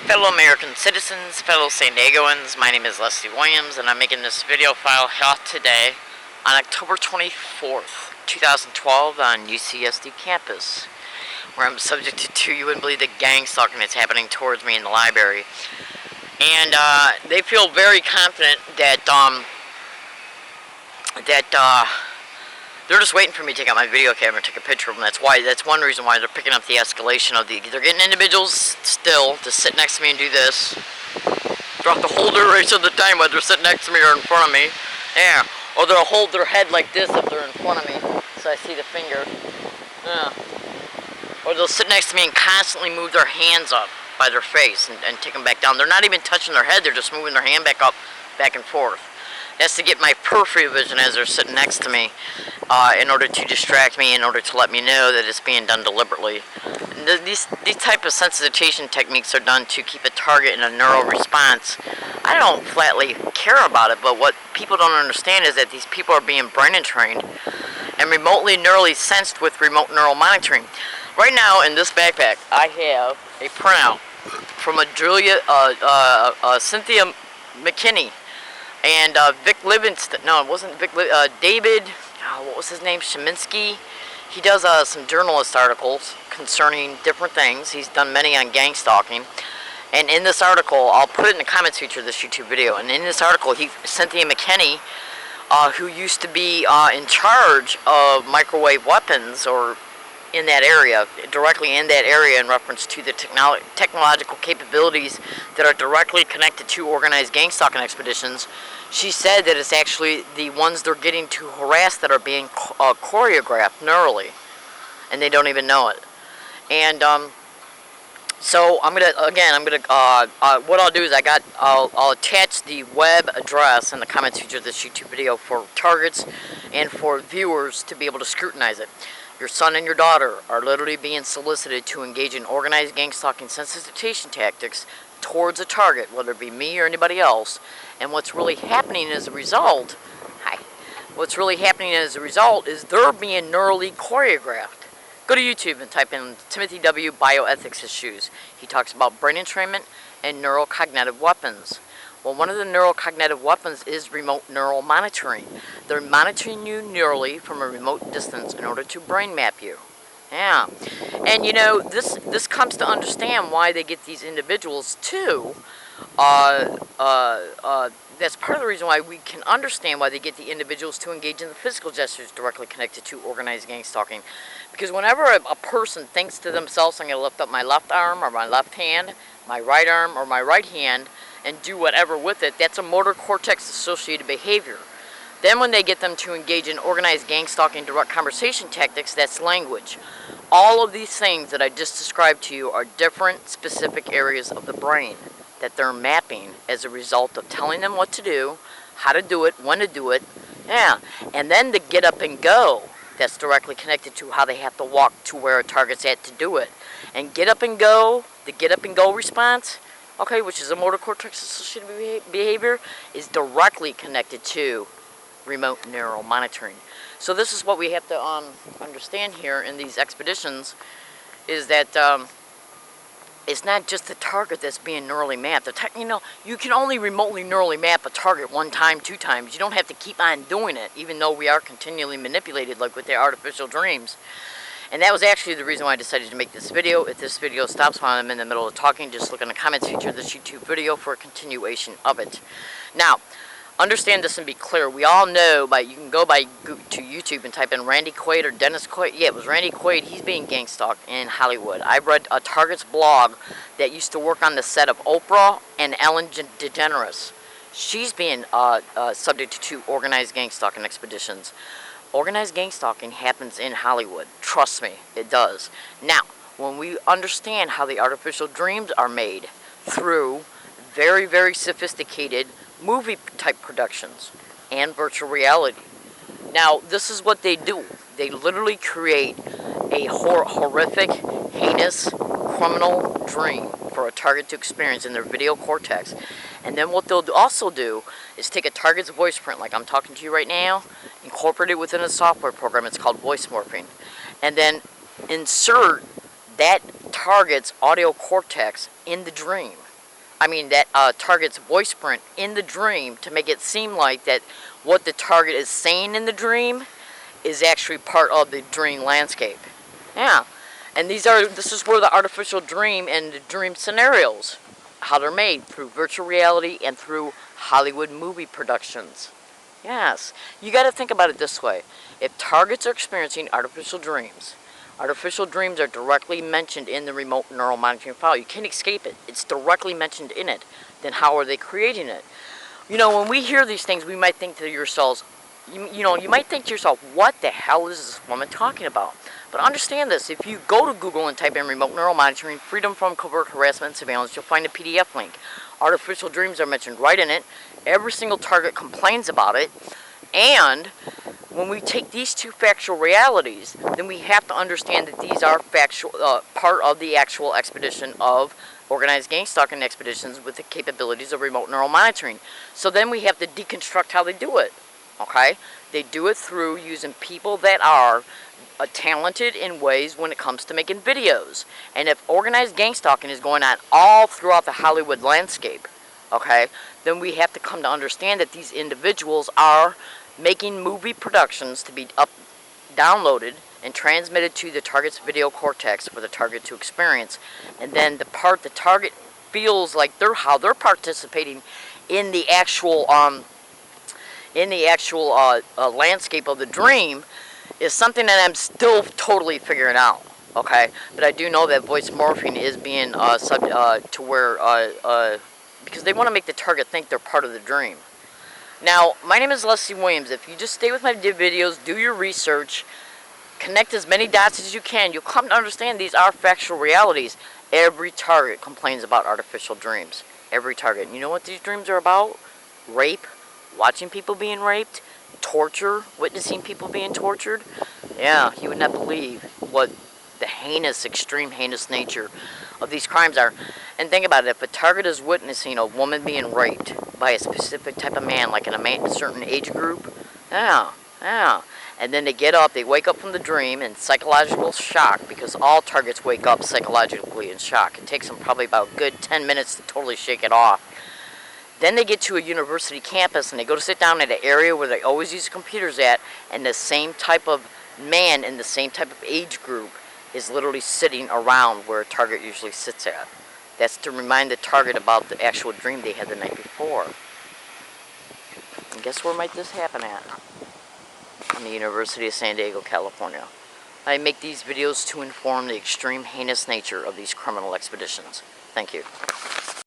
Fellow American citizens, fellow San Diegoans, my name is Leslie Williams, and I'm making this video file hot today on October 24th, 2012 on UCSD campus, where I'm subjected to, you wouldn't believe, the gang stalking that's happening towards me in the library. And they feel very confident that they're just waiting for me to take out my video camera and take a picture of them. That's one reason why they're picking up the escalation of they're getting individuals still to sit next to me and do this. Throughout the whole duration of the time, whether they're sitting next to me or in front of me. Yeah. Or they'll hold their head like this if they're in front of me, so I see the finger. Yeah. Or they'll sit next to me and constantly move their hands up by their face and take them back down. They're not even touching their head, they're just moving their hand back up, back and forth. That's to get my peripheral vision as they're sitting next to me, in order to distract me, in order to let me know that it's being done deliberately. These type of sensitization techniques are done to keep a target in a neural response. I don't flatly care about it, but what people don't understand is that these people are being brain entrained and remotely neurally sensed with remote neural monitoring. Right now in this backpack, I have a printout from a Cynthia McKinney. And Vic Livingston, no, it wasn't Vic, David, what was his name, Sheminsky? He does some journalist articles concerning different things. He's done many on gang stalking. And in this article, I'll put it in the comments feature of this YouTube video, and in this article, Cynthia McKinney, who used to be in charge of microwave weapons, or in that area, directly in that area, in reference to the technological capabilities that are directly connected to organized gang stalking expeditions, she said that it's actually the ones they're getting to harass that are being choreographed neurally, and they don't even know it. And so what I'll do is I'll attach the web address in the comments feature of this YouTube video for targets and for viewers to be able to scrutinize it. Your son and your daughter are literally being solicited to engage in organized gang stalking sensitization tactics towards a target, whether it be me or anybody else. And what's really happening as a result, is they're being neurally choreographed. Go to YouTube and type in Timothy W. Bioethics issues. He talks about brain entrainment and neurocognitive weapons. Well, one of the neurocognitive weapons is remote neural monitoring. They're monitoring you neurally from a remote distance in order to brain map you. Yeah. And you know, this comes to understand why they get these individuals too. That's part of the reason why we can understand why they get the individuals to engage in the physical gestures directly connected to organized gang stalking. Because whenever a person thinks to themselves, I'm going to lift up my left arm or my left hand, my right arm or my right hand, and do whatever with it, that's a motor cortex associated behavior. Then when they get them to engage in organized gang stalking direct conversation tactics, that's language. All of these things that I just described to you are different specific areas of the brain that they're mapping as a result of telling them what to do, how to do it, when to do it. Yeah. And then the get up and go, that's directly connected to how they have to walk to where a target's at to do it. And get up and go, the get up and go response, okay, which is a motor cortex associated behavior, is directly connected to remote neural monitoring. So this is what we have to understand here in these expeditions, is that it's not just the target that's being neurally mapped. You can only remotely neurally map a target one time, two times. You don't have to keep on doing it, even though we are continually manipulated, like with the artificial dreams. And that was actually the reason why I decided to make this video. If this video stops while I'm in the middle of talking, just look in the comments feature of this YouTube video for a continuation of it. Now, understand this and be clear. We all know, you can go to YouTube and type in Randy Quaid or Dennis Quaid. Yeah, it was Randy Quaid. He's being gang stalked in Hollywood. I read a Target's blog that used to work on the set of Oprah and Ellen DeGeneres. She's being subject to organized gang stalking expeditions. Organized gang stalking happens in Hollywood. Trust me, it does. Now, when we understand how the artificial dreams are made through very, very sophisticated movie-type productions and virtual reality. Now, this is what they do. They literally create a horrific, heinous, criminal dream for a target to experience in their video cortex. And then what they'll also do is take a target's voice print, like I'm talking to you right now, incorporate it within a software program. It's called voice morphing. And then insert that target's audio cortex in the dream. target's voice print in the dream to make it seem like that what the target is saying in the dream is actually part of the dream landscape. Yeah. And this is where the artificial dream and the dream scenarios, how they're made through virtual reality and through Hollywood movie productions. Yes. You got to think about it this way. If targets are experiencing artificial dreams are directly mentioned in the remote neural monitoring file. You can't escape it. It's directly mentioned in it. Then how are they creating it? When we hear these things, we might think to yourselves, you might think to yourself, what the hell is this woman talking about? But understand this, if you go to Google and type in remote neural monitoring, freedom from covert harassment and surveillance, you'll find a PDF link. Artificial dreams are mentioned right in it. Every single target complains about it. And when we take these two factual realities, then we have to understand that these are factual, part of the actual expedition of organized gang-stalking expeditions with the capabilities of remote neural monitoring. So then we have to deconstruct how they do it. Okay? They do it through using people that are talented in ways when it comes to making videos. And if organized gang-stalking is going on all throughout the Hollywood landscape, okay, then we have to come to understand that these individuals are making movie productions to be downloaded and transmitted to the target's video cortex for the target to experience. And then the part the target feels like how they're participating in the actual landscape of the dream is something that I'm still totally figuring out. Okay, but I do know that voice morphing is being to where because they want to make the target think they're part of the dream. Now, my name is Leslie Williams. If you just stay with my videos, do your research, connect as many dots as you can, you'll come to understand these are factual realities. Every target complains about artificial dreams. Every target. And you know what these dreams are about? Rape, watching people being raped, torture, witnessing people being tortured. Yeah, you would not believe what the extreme heinous nature of these crimes are. And think about it, if a target is witnessing a woman being raped by a specific type of man, like in a certain age group, yeah. And then they get up, they wake up from the dream in psychological shock, because all targets wake up psychologically in shock. It takes them probably about a good 10 minutes to totally shake it off. Then they get to a university campus and they go to sit down at an area where they always use computers at, and the same type of man in the same type of age group is literally sitting around where a target usually sits at. That's to remind the target about the actual dream they had the night before. And guess where might this happen at? On the University of San Diego, California. I make these videos to inform the extreme heinous nature of these criminal expeditions. Thank you.